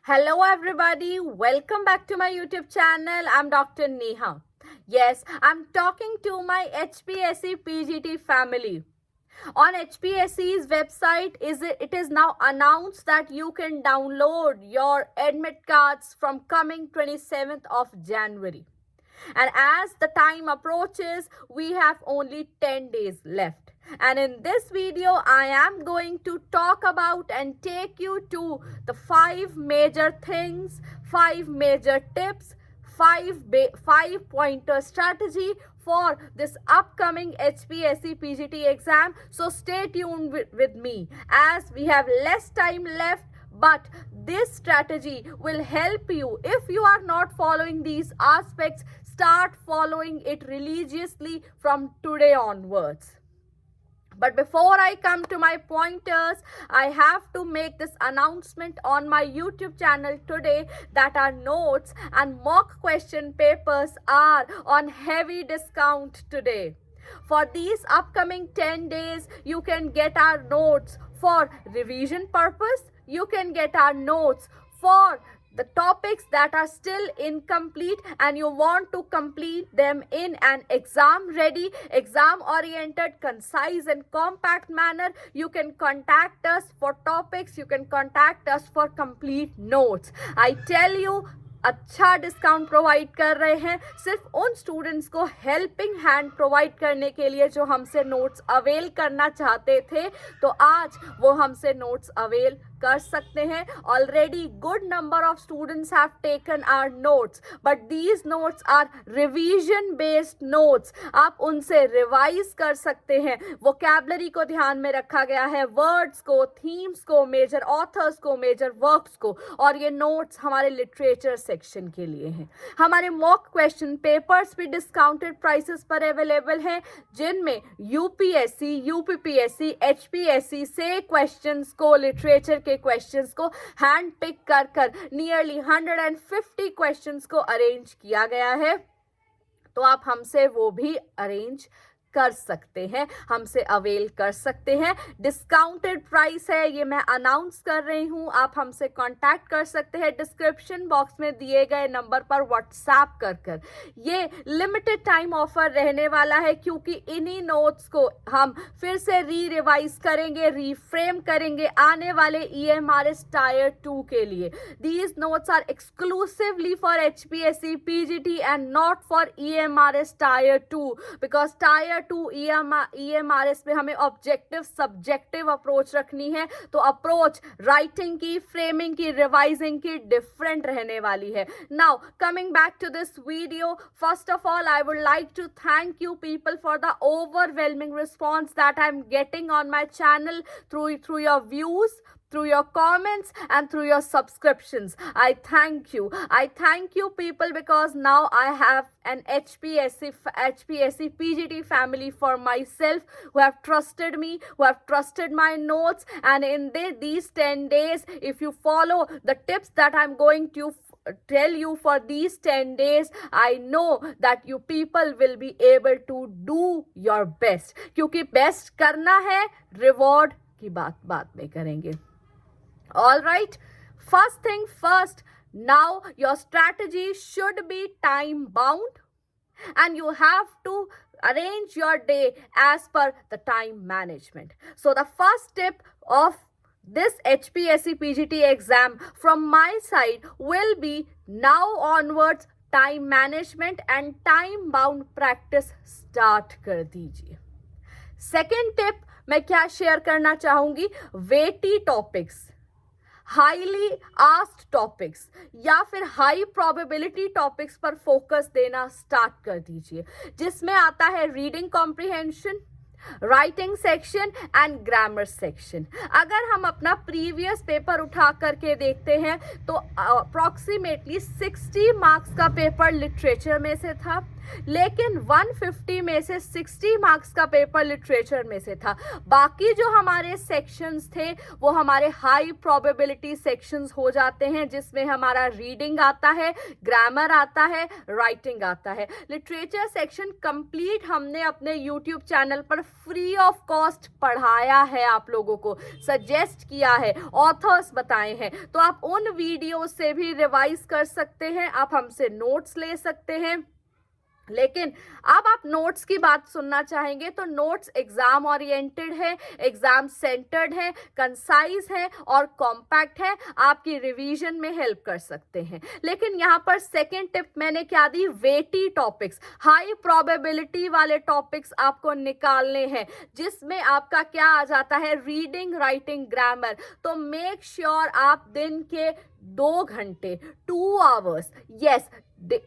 Hello, everybody. Welcome back to my YouTube channel. I'm Dr. Neha. Yes, I'm talking to my HPSC PGT family. On HPSC's website, it is now announced that you can download your admit cards from coming 27th of January. And as the time approaches, we have only 10 days left. And in this video, I am going to talk about and take you to the 5 major things, 5 major tips, 5 pointer strategy for this upcoming HPSC PGT exam. So stay tuned with me as we have less time left, but this strategy will help you. If you are not following these aspects, start following it religiously from today onwards. But before I come to my pointers, I have to make this announcement on my YouTube channel today that our notes and mock question papers are on heavy discount today. For these upcoming 10 days, you can get our notes for revision purpose. You can get our notes for the topics that are still incomplete and you want to complete them in an exam ready, exam oriented, concise and compact manner. You can contact us for topics, you can contact us for complete notes. I tell you, अच्छा discount provide कर रहे हैं सिर्फ उन students को helping hand provide करने के लिए जो हमसे नोट्स अवेल करना चाहते थे। तो आज वो हमसे नोट्स अवेल कर सकते हैं। Already good number of students have taken our notes, but these notes are revision based notes. आप उनसे रिवाइज कर सकते हैं। वोकैबुलरी को ध्यान में रखा गया है, वर्ड्स को, थीम्स को, मेजर ऑथर्स को, मेजर वर्क्स को, और ये नोट्स हमारे लिटरेचर सेक्शन के लिए हैं। हमारे मॉक क्वेश्चन पेपर्स भी डिस्काउंटेड प्राइसेस पर अवेलेबल हैं, जिनमें यूपीएससी, यूपीपीएससी, एचपीएससी से क्वेश्चंस को, लिटरेचर के क्वेश्चंस को हैंड पिक कर नियरली 150 क्वेश्चंस को अरेंज किया गया है। तो आप हमसे वो भी अरेंज कर सकते हैं, हमसे अवेल कर सकते हैं। डिस्काउंटेड प्राइस है, ये मैं अनाउंस कर रही हूँ। आप हमसे कांटेक्ट कर सकते हैं डिस्क्रिप्शन बॉक्स में दिए गए नंबर पर व्हाट्सएप कर। ये लिमिटेड टाइम ऑफर रहने वाला है, क्योंकि इन्हीं नोट्स को हम फिर से रिवाइज करेंगे, रीफ्रेम करेंगे आने वाले EMRS टायर 2 के लिए। These notes are exclusively for HPSC PGT and not for EMRS tier 2, because tier 2 EMRS में हमें ऑब्जेक्टिव सब्जेक्टिव अप्रोच रखनी है। तो अप्रोच राइटिंग की, फ्रेमिंग की, रिवाइजिंग की डिफरेंट रहने वाली है। Now coming back to this video, first of all I would like to thank you people for the overwhelming response that I'm getting on my channel through your views, through your comments and through your subscriptions. I thank you people, because now I have an HPSC PGT family for myself who have trusted me, who have trusted my notes, and in these 10 days, if you follow the tips that I'm going to tell you for these 10 days, I know that you people will be able to do your best, क्योंकि best करना है, reward की बात में करेंगे। All right, first thing first, now your strategy should be time bound and you have to arrange your day as per the time management. So the first tip of this HPSC PGT exam from my side will be, now onwards time management and time bound practice start कर दीजिए। Second tip मैं क्या share करना चाहूंगी, वेटी topics, highly asked topics या फिर high probability topics पर focus देना स्टार्ट कर दीजिए, जिसमें आता है reading comprehension, writing section and grammar section. अगर हम अपना प्रीवियस पेपर उठा करके देखते हैं तो अप्रॉक्सीमेटली 60 मार्क्स का पेपर लिटरेचर में से था, लेकिन 150 में से 60 मार्क्स का पेपर लिटरेचर में से था। बाकी जो हमारे सेक्शंस थे वो हमारे हाई प्रोबेबिलिटी सेक्शंस हो जाते हैं, जिसमें हमारा रीडिंग आता है, ग्रामर आता है, राइटिंग आता है। लिटरेचर सेक्शन कंप्लीट हमने अपने यूट्यूब चैनल पर फ्री ऑफ कॉस्ट पढ़ाया है, आप लोगों को सजेस्ट किया है, ऑथर्स बताए हैं, तो आप उन वीडियो से भी रिवाइज कर सकते हैं, आप हमसे नोट्स ले सकते हैं। लेकिन अब आप नोट्स की बात सुनना चाहेंगे तो नोट्स एग्जाम ओरिएंटेड है, एग्जाम सेंटर्ड है, कंसाइज है और कॉम्पैक्ट है, आपकी रिवीजन में हेल्प कर सकते हैं। लेकिन यहाँ पर सेकेंड टिप मैंने क्या दी, वेटी टॉपिक्स, हाई प्रोबेबिलिटी वाले टॉपिक्स आपको निकालने हैं, जिसमें आपका क्या आ जाता है, रीडिंग, राइटिंग, ग्रामर। तो मेक श्योर आप दिन के 2 घंटे, 2 hours, yes,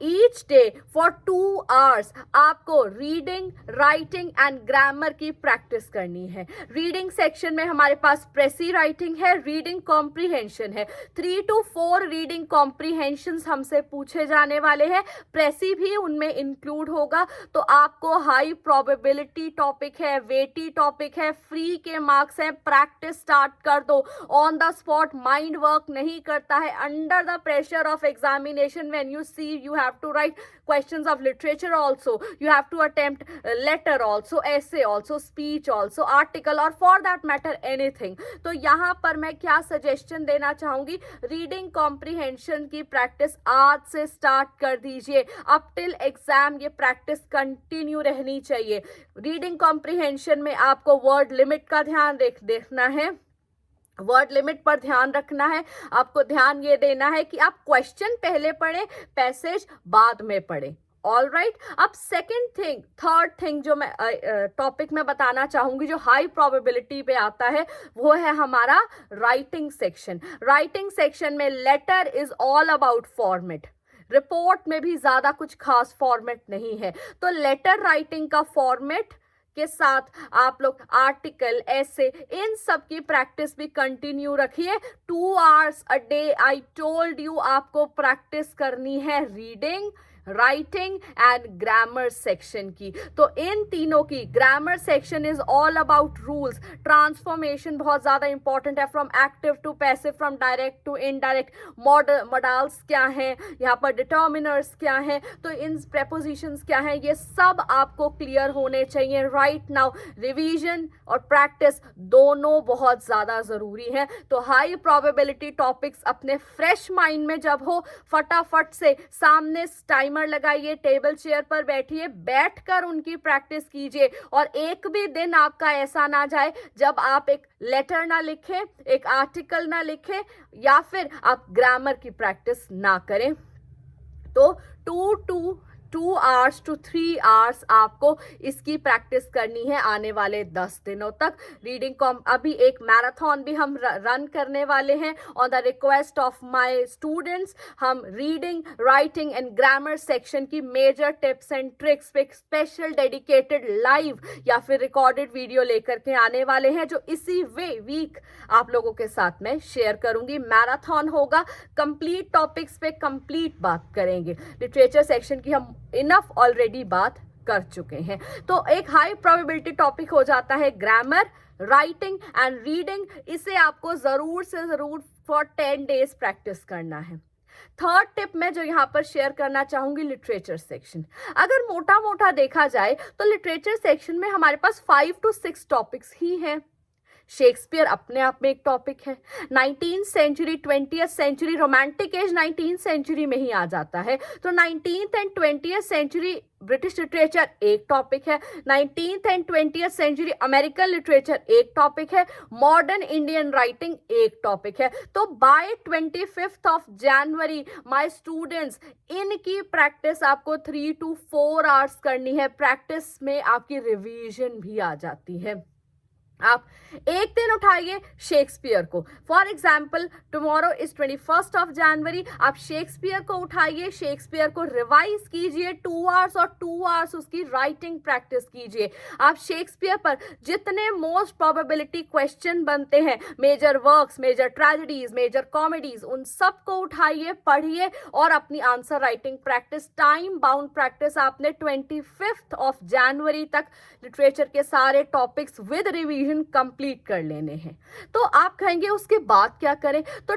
each day for 2 hours आपको रीडिंग, राइटिंग एंड ग्रामर की प्रैक्टिस करनी है। रीडिंग सेक्शन में हमारे पास प्रेसी राइटिंग है, रीडिंग कॉम्प्रीहेंशन है, 3 to 4 रीडिंग कॉम्प्रीहेंशन हमसे पूछे जाने वाले हैं, प्रेसी भी उनमें इंक्लूड होगा। तो आपको हाई प्रोबेबिलिटी टॉपिक है, वेटी टॉपिक है, फ्री के मार्क्स हैं, प्रैक्टिस स्टार्ट कर दो। On the spot mind work नहीं करता है, under the pressure of examination when you see you have to write questions of literature also, you have to attempt letter also, essay also, speech also, article or for that matter anything। तो यहाँ पर मैं क्या suggestion देना चाहूंगी, reading comprehension की practice आज से स्टार्ट कर दीजिए, अप टिल एग्जाम ये प्रैक्टिस कंटिन्यू रहनी चाहिए। रीडिंग कॉम्प्रीहेंशन में आपको वर्ड लिमिट का ध्यान देखना है, वर्ड लिमिट पर ध्यान रखना है, आपको ध्यान ये देना है कि आप क्वेश्चन पहले पढ़ें, पैसेज बाद में पढ़ें। ऑल राइट, अब थर्ड थिंग जो मैं टॉपिक में बताना चाहूंगी जो हाई प्रोबेबिलिटी पे आता है, वो है हमारा राइटिंग सेक्शन। राइटिंग सेक्शन में letter is all about format, report में भी ज्यादा कुछ खास फॉर्मेट नहीं है। तो लेटर राइटिंग का फॉर्मेट के साथ आप लोग आर्टिकल, ऐसे, इन सब की प्रैक्टिस भी कंटिन्यू रखिए। 2 hours a day I told you आपको प्रैक्टिस करनी है reading, writing and grammar section की। तो इन तीनों की, grammar section is all about rules, transformation बहुत ज्यादा इंपॉर्टेंट है, from active to passive, from direct to indirect, modals क्या हैं, यहाँ पर डिटर्मिनर्स क्या हैं, तो इन प्रेपोजिशंस क्या हैं, ये सब आपको क्लियर होने चाहिए राइट नाउ। रिवीजन और प्रैक्टिस दोनों बहुत ज्यादा जरूरी है। तो हाई प्रोबेबिलिटी टॉपिक्स अपने फ्रेश माइंड में जब हो, फटाफट से सामने टाइमर लगाइए, टेबल चेयर पर बैठिए, बैठकर उनकी प्रैक्टिस कीजिए। और एक भी दिन आपका ऐसा ना जाए जब आप एक लेटर ना लिखें, एक आर्टिकल ना लिखें, या फिर आप ग्रामर की प्रैक्टिस ना करें। तो 2 आवर्स टू 3 आवर्स आपको इसकी प्रैक्टिस करनी है आने वाले 10 दिनों तक। रीडिंग अभी एक मैराथन भी हम रन करने वाले हैं on the request of my students. हम reading, writing and grammar section की मेजर टिप्स एंड ट्रिक्स पे स्पेशल डेडिकेटेड लाइव या फिर रिकॉर्डेड वीडियो लेकर के आने वाले हैं, जो इसी वीक आप लोगों के साथ में शेयर करूंगी। मैराथन होगा, कंप्लीट टॉपिक्स पे कंप्लीट बात करेंगे। लिटरेचर सेक्शन की हम इनफ ऑलरेडी बात कर चुके हैं। तो एक हाई प्रोबेबिलिटी टॉपिक हो जाता है ग्रामर, राइटिंग एंड रीडिंग। इसे आपको जरूर से जरूर फॉर 10 डेज प्रैक्टिस करना है। थर्ड टिप मैं जो यहाँ पर शेयर करना चाहूंगी, लिटरेचर सेक्शन। अगर मोटा मोटा देखा जाए तो लिटरेचर सेक्शन में हमारे पास 5 to 6 टॉपिक्स ही हैं। शेक्सपियर अपने आप में एक टॉपिक है, 19th century, 20th century, romantic age 19th century में ही आ जाता है। तो 19th and 20th century British literature एक टॉपिक है, 19th and 20th century American literature एक टॉपिक है, मॉडर्न इंडियन राइटिंग एक टॉपिक है। तो by 25th of January my students, इनकी प्रैक्टिस आपको 3 to 4 आवर्स करनी है। प्रैक्टिस में आपकी रिवीजन भी आ जाती है। आप एक दिन उठाइए शेक्सपियर को। फॉर एग्जाम्पल टुमारो इज 21 जनवरी, आप शेक्सपियर को उठाइए, शेक्सपियर को रिवाइज कीजिए 2 आवर्स और 2 आवर्स उसकी राइटिंग प्रैक्टिस कीजिए। आप शेक्सपियर पर जितने मोस्ट प्रोबेबिलिटी क्वेश्चन बनते हैं, major works, major tragedies, major comedies, उन सब को उठाइए, पढ़िए और अपनी answer writing practice, time bound practice आपने 25 जनवरी तक लिटरेचर के सारे टॉपिक्स विद रिवीजन कंप्लीट कर लेने हैं। तो आप कहेंगे उसके बाद क्या करें? तो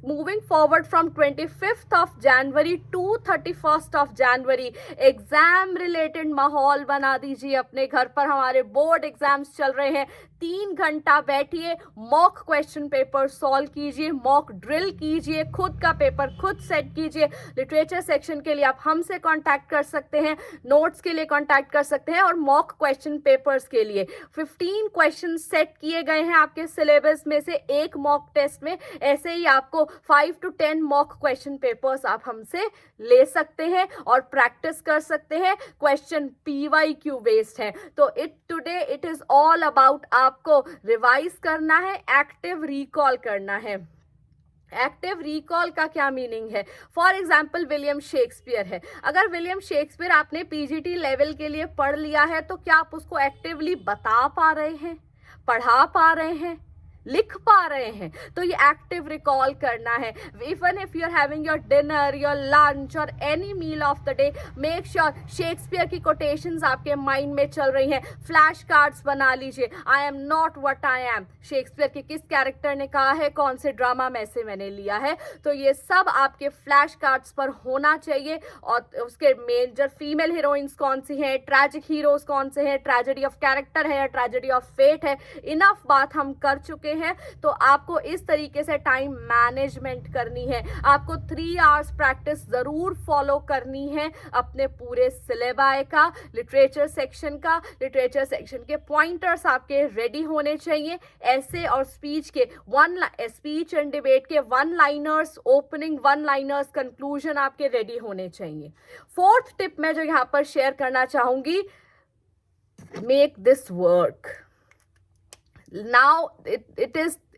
moving forward from 25 January to 31 January exam related माहौल बना दीजिए अपने घर पर। हमारे बोर्ड एग्जाम्स चल रहे हैं, 3 घंटा बैठिए, मॉक क्वेश्चन पेपर सॉल्व कीजिए, मॉक ड्रिल कीजिए, खुद का पेपर खुद सेट कीजिए। लिटरेचर सेक्शन के लिए आप हमसे कांटेक्ट कर सकते हैं, नोट्स के लिए कांटेक्ट कर सकते हैं और मॉक क्वेश्चन पेपर्स के लिए 15 क्वेश्चन सेट किए गए हैं आपके सिलेबस में से एक मॉक टेस्ट में। ऐसे ही आपको 5 to 10 मॉक क्वेश्चन पेपर्स आप हमसे ले सकते हैं और प्रैक्टिस कर सकते हैं। क्वेश्चन PYQ बेस्ड है। तो today it is all about आपको रिवाइज करना है, एक्टिव रिकॉल करना है। एक्टिव रिकॉल का क्या मीनिंग है? फॉर एग्जाम्पल विलियम शेक्सपियर है, अगर विलियम शेक्सपियर आपने PGT लेवल के लिए पढ़ लिया है तो क्या आप उसको एक्टिवली बता पा रहे हैं, पढ़ा पा रहे हैं, लिख पा रहे हैं? तो ये एक्टिव रिकॉल करना है। Even if you are having your dinner, your lunch और any meal of the day, make sure Shakespeare की कोटेशंस आपके माइंड में चल रही हैं। फ्लैश कार्ड्स बना लीजिए, I am not what I am, Shakespeare के किस कैरेक्टर ने कहा है, कौन से ड्रामा में से मैंने लिया है। तो ये सब आपके फ्लैश कार्ड्स पर होना चाहिए। और उसके मेजर फीमेल हीरोइंस कौन सी हैं, ट्रैजिक हीरोज कौन से हैं, ट्रेजेडी ऑफ कैरेक्टर है या ट्रेजेडी ऑफ फेट है। इनफ बात हम कर चुके हैं। तो आपको इस तरीके से टाइम मैनेजमेंट करनी है। आपको 3 आवर्स प्रैक्टिस जरूर फॉलो करनी है अपने पूरे सिलेबस का, लिटरेचर सेक्शन का। लिटरेचर सेक्शन के पॉइंटर्स आपके रेडी होने चाहिए। ऐसे और स्पीच के स्पीच एंड डिबेट के 1 लाइनर्स, ओपनिंग 1 लाइनर्स, कंक्लूजन आपके रेडी होने चाहिए। 4th टिप मैं जो यहां पर शेयर करना चाहूंगी, make this work. Now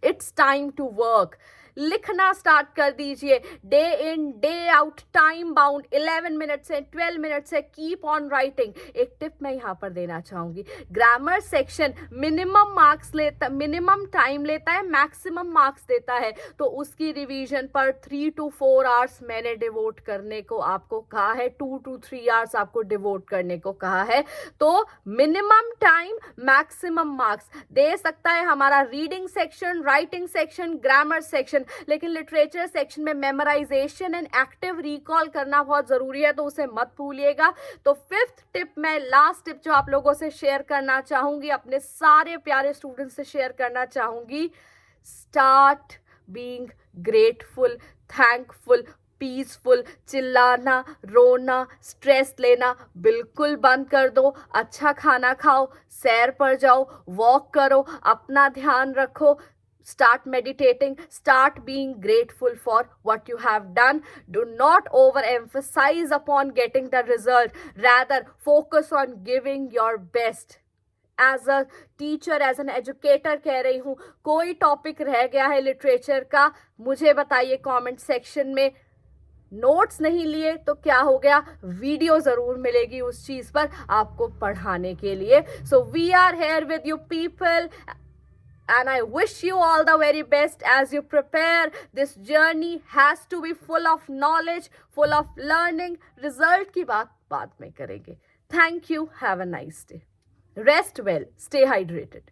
it's time to work. लिखना स्टार्ट कर दीजिए, day in day out, time bound, 11 minutes है, 12 मिनट्स है, कीप ऑन राइटिंग। एक टिप मैं यहाँ पर देना चाहूंगी, ग्रामर सेक्शन मिनिमम मार्क्स लेता, मिनिमम टाइम लेता है, मैक्सिमम मार्क्स देता है। तो उसकी रिवीजन पर 3 to 4 आवर्स मैंने डिवोट करने को आपको कहा है, 2 to 3 आवर्स आपको डिवोट करने को कहा है। तो मिनिमम टाइम, मैक्सिमम मार्क्स दे सकता है हमारा reading section, writing section, grammar section. लेकिन लिटरेचर सेक्शन में मेमोराइजेशन एंड एक्टिव रिकॉल करना बहुत जरूरी है, तो उसे मत भूलिएगा। तो 5th टिप, मैं लास्ट टिप जो आप लोगों से शेयर करना चाहूंगी, अपने सारे प्यारे स्टूडेंट्स से शेयर करना चाहूंगी, start being grateful, thankful, peaceful. चिल्लाना, रोना, स्ट्रेस लेना बिल्कुल बंद कर दो। अच्छा खाना खाओ, सैर पर जाओ, वॉक करो, अपना ध्यान रखो। Start meditating, start being grateful for what you have done. Do not overemphasize upon getting the result. Rather, focus on giving your best. As a teacher, as an educator कह रही हूँ, कोई टॉपिक रह गया है लिटरेचर का, मुझे बताइए कमेंट सेक्शन में। नोट्स नहीं लिए तो क्या हो गया, वीडियो जरूर मिलेगी उस चीज पर आपको पढ़ाने के लिए। So we are here with you people. And I wish you all the very best as you prepare. This journey has to be full of knowledge, full of learning. Result की बात बाद में करेंगे. Thank you. Have a nice day. Rest well. Stay hydrated.